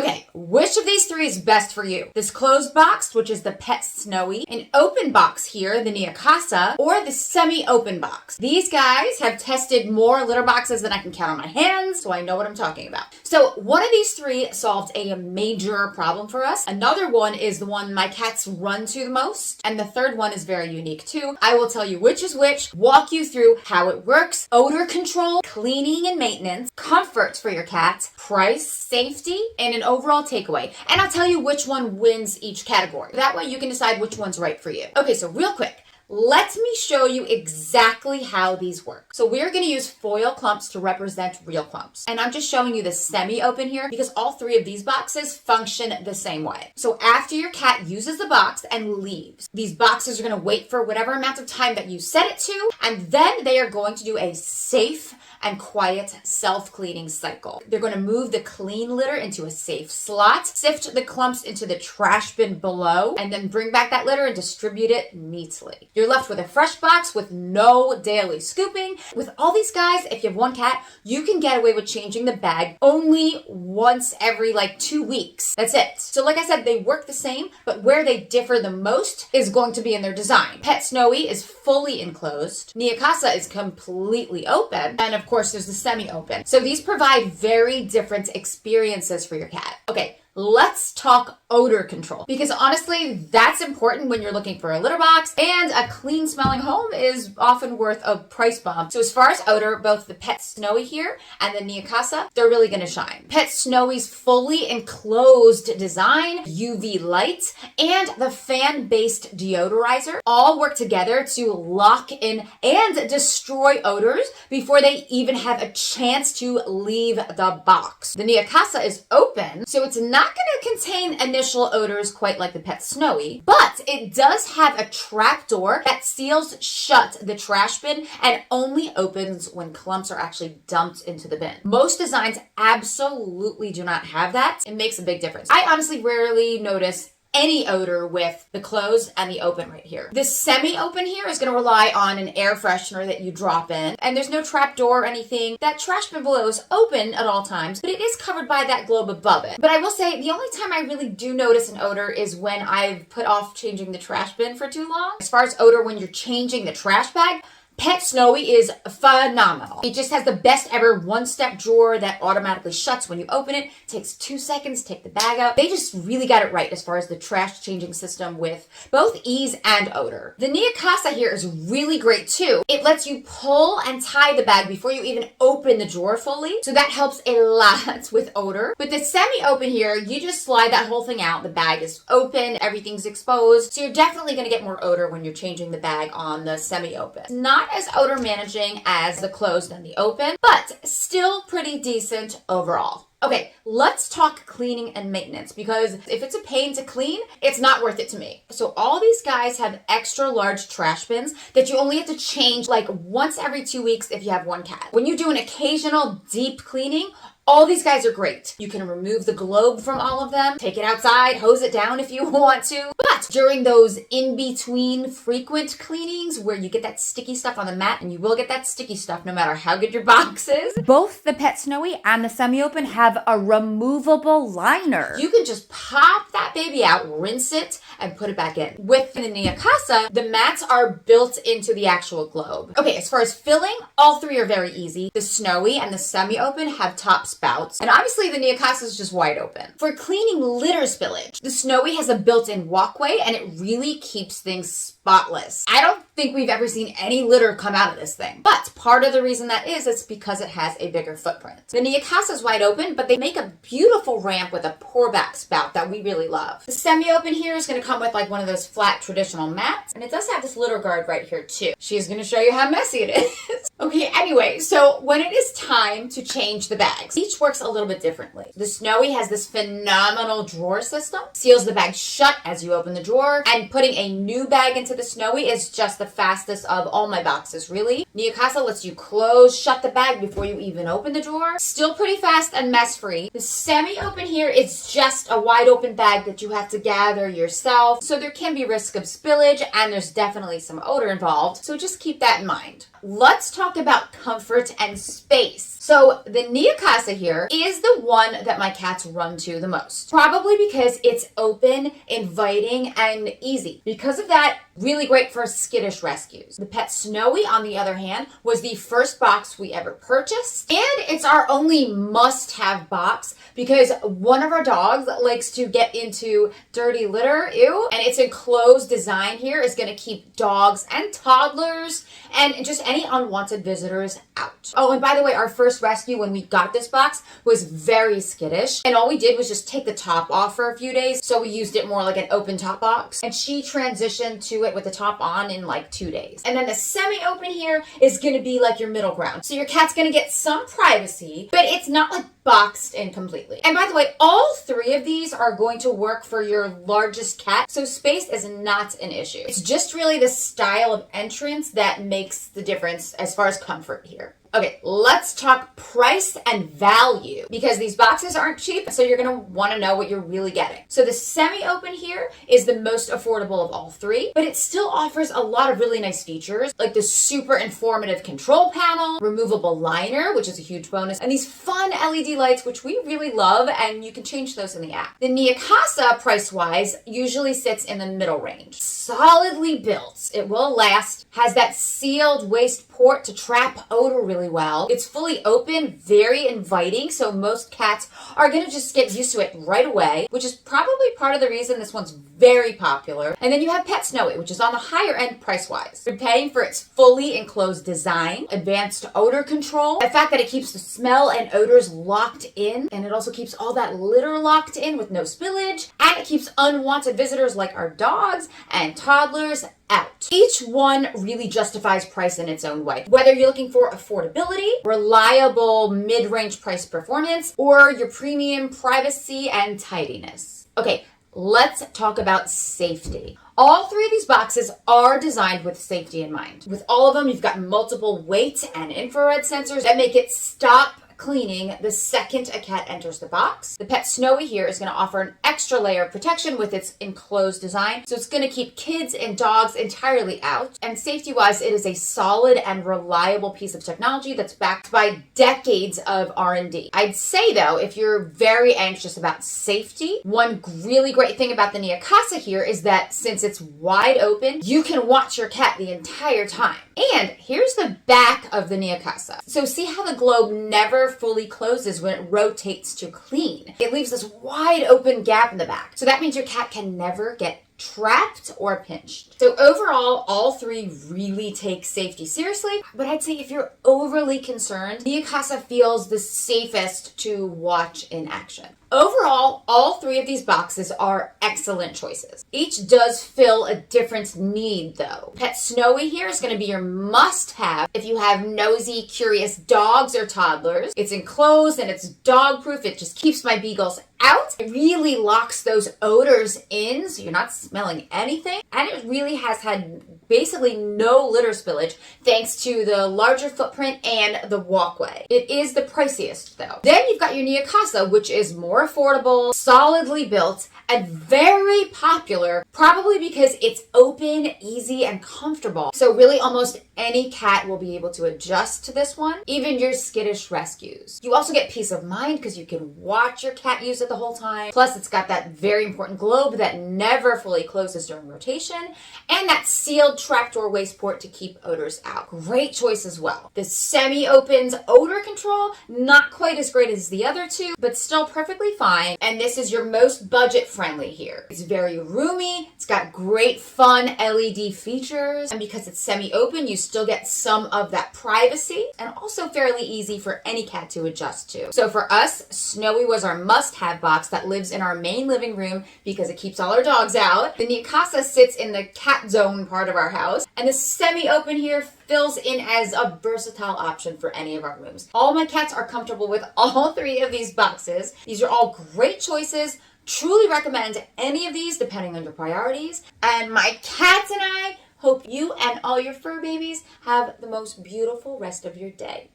Okay, which of these three is best for you? This closed box, which is the PetSnowy, an open box here, the Neakasa, or the semi-open box. These guys have tested more litter boxes than I can count on my hands, so I know what I'm talking about. So one of these three solved a major problem for us. Another one is the one my cats run to the most, and the third one is very unique too. I will tell you which is which, walk you through how it works, odor control, cleaning and maintenance, comfort for your cat, price, safety, and an overall takeaway. And I'll tell you which one wins each category. That way you can decide which one's right for you. Okay, so real quick, let me show you exactly how these work. So we're going to use foil clumps to represent real clumps. And I'm just showing you the semi-open here because all three of these boxes function the same way. So after your cat uses the box and leaves, these boxes are going to wait for whatever amount of time that you set it to, and then they are going to do a safe and quiet self-cleaning cycle. They're going to move the clean litter into a safe slot, sift the clumps into the trash bin below, and then bring back that litter and distribute it neatly. You're left with a fresh box with no daily scooping. With all these guys, if you have one cat, you can get away with changing the bag only once every 2 weeks. That's it. So like I said, they work the same, but where they differ the most is going to be in their design. PetSnowy is fully enclosed. Neakasa is completely open. And of course, there's the semi-open. So these provide very different experiences for your cat. Okay, let's talk odor control, because honestly, that's important when you're looking for a litter box, and a clean smelling home is often worth a price bump. So as far as odor, both the PetSnowy here and the Neakasa, they're really going to shine. PetSnowy's fully enclosed design, UV light, and the fan-based deodorizer all work together to lock in and destroy odors before they even have a chance to leave the box. The Neakasa is open, so it's not going to contain initial odors quite like the PetSnowy, but it does have a trap door that seals shut the trash bin and only opens when clumps are actually dumped into the bin. Most designs absolutely do not have that. It makes a big difference. I honestly rarely notice any odor with the closed and the open right here. This semi-open here is going to rely on an air freshener that you drop in, and there's no trap door or anything. That trash bin below is open at all times, but it is covered by that globe above it. But I will say the only time I really do notice an odor is when I've put off changing the trash bin for too long. As far as odor when you're changing the trash bag, PetSnowy is phenomenal. It just has the best ever one-step drawer that automatically shuts when you open it. It takes 2 seconds to take the bag out. They just really got it right as far as the trash changing system with both ease and odor. The Neakasa here is really great too. It lets you pull and tie the bag before you even open the drawer fully. So that helps a lot with odor. With the semi-open here, you just slide that whole thing out. The bag is open, everything's exposed. So you're definitely going to get more odor when you're changing the bag on the semi-open. Not as odor managing as the closed and the open, but still pretty decent overall. Okay, let's talk cleaning and maintenance, because if it's a pain to clean, it's not worth it to me. So all these guys have extra large trash bins that you only have to change once every 2 weeks if you have one cat. When you do an occasional deep cleaning, all these guys are great. You can remove the globe from all of them, take it outside, hose it down if you want to. But during those in-between frequent cleanings where you get that sticky stuff on the mat, and you will get that sticky stuff no matter how good your box is, both the PetSnowy and the semi-open have a removable liner. You can just pop that baby out, rinse it, and put it back in. With the Neakasa, the mats are built into the actual globe. Okay, as far as filling, all three are very easy. The Snowy and the semi-open have top spouts, and obviously the Neakasa is just wide open. For cleaning litter spillage, the Snowy has a built-in walkway, and it really keeps things spotless. I don't think we've ever seen any litter come out of this thing, but part of the reason that is because it has a bigger footprint. The Neakasa is wide open, but they make a beautiful ramp with a pour back spout that we really love. The semi-open here is going to come with one of those flat traditional mats, and it does have this litter guard right here too. She's going to show you how messy it is. Okay, anyway, so when it is time to change the bags, each works a little bit differently. The Snowy has this phenomenal drawer system, seals the bag shut as you open the drawer, and putting a new bag into the Snowy is just the fastest of all my boxes, really. Neakasa lets you close, shut the bag before you even open the drawer. Still pretty fast and mess-free. The semi-open here is just a wide open bag that you have to gather yourself, so there can be risk of spillage, and there's definitely some odor involved, so just keep that in mind. let's talk about comfort and space. So the Neakasa here is the one that my cats run to the most. Probably because it's open, inviting, and easy. Because of that, really great for skittish rescues. The PetSnowy, on the other hand, was the first box we ever purchased. And it's our only must-have box because one of our dogs likes to get into dirty litter, ew, and its enclosed design here is going to keep dogs and toddlers and just any unwanted visitors out. Oh, and by the way, our first rescue when we got this box was very skittish, and all we did was just take the top off for a few days, so we used it more like an open top box, and she transitioned to it with the top on in like 2 days. And then the semi-open here is going to be like your middle ground. So your cat's going to get some privacy, but it's not like boxed in completely. And by the way, all 3 of these are going to work for your largest cat, so space is not an issue. It's just really the style of entrance that makes the difference as far as comfort here. Okay, let's talk price and value because these boxes aren't cheap, so you're going to want to know what you're really getting. So the semi-open here is the most affordable of all 3, but it still offers a lot of really nice features like the super informative control panel, removable liner, which is a huge bonus, and these fun LED lights, which we really love, and you can change those in the app. The Neakasa, price-wise, usually sits in the middle range. Solidly built, it will last, has that sealed waste port to trap odor really well. It's fully open, very inviting, so most cats are going to just get used to it right away, which is probably part of the reason this one's very popular. And then you have PetSnowy, which is on the higher end price-wise. You're paying for its fully enclosed design, advanced odor control, the fact that it keeps the smell and odors locked in, and it also keeps all that litter locked in with no spillage, and it keeps unwanted visitors like our dogs and toddlers out. Each one really justifies price in its own way. Whether you're looking for affordability, reliable mid-range price performance, or your premium privacy and tidiness. Okay, let's talk about safety. All 3 of these boxes are designed with safety in mind. With all of them, you've got multiple weight and infrared sensors that make it stop cleaning the second a cat enters the box. The PetSnowy here is going to offer an extra layer of protection with its enclosed design, so it's going to keep kids and dogs entirely out. And safety-wise, it is a solid and reliable piece of technology that's backed by decades of R&D. I'd say, though, if you're very anxious about safety, one really great thing about the Neakasa here is that since it's wide open, you can watch your cat the entire time. And here's the back of the Neakasa. So see how the globe never fully closes when it rotates to clean. It leaves this wide open gap in the back. So that means your cat can never get trapped or pinched. So overall, all 3 really take safety seriously, but I'd say if you're overly concerned, Neakasa feels the safest to watch in action. Overall, all 3 of these boxes are excellent choices. Each does fill a different need though. PetSnowy here is going to be your must-have if you have nosy, curious dogs or toddlers. It's enclosed and it's dog-proof. It just keeps my beagles out. It really locks those odors in so you're not smelling anything. And it really has had basically no litter spillage thanks to the larger footprint and the walkway. It is the priciest though. Then you've got your Neakasa, which is more affordable, solidly built, and very popular, probably because it's open, easy, and comfortable. So really almost any cat will be able to adjust to this one, even your skittish rescues. You also get peace of mind because you can watch your cat use it the whole time. Plus it's got that very important globe that never fully closes during rotation, and that sealed trapdoor waste port to keep odors out. Great choice as well. The semi-opens odor control, not quite as great as the other 2, but still perfectly fine. And this is your most budget friendly here. It's very roomy. It's got great fun LED features. And because it's semi-open, you still get some of that privacy and also fairly easy for any cat to adjust to. So for us, Snowy was our must-have box that lives in our main living room because it keeps all our dogs out. The Neakasa sits in the cat zone part of our house. And the semi-open here fills in as a versatile option for any of our rooms. All my cats are comfortable with all 3 of these boxes. These are all great choices. Truly recommend any of these depending on your priorities. And my cats and I hope you and all your fur babies have the most beautiful rest of your day.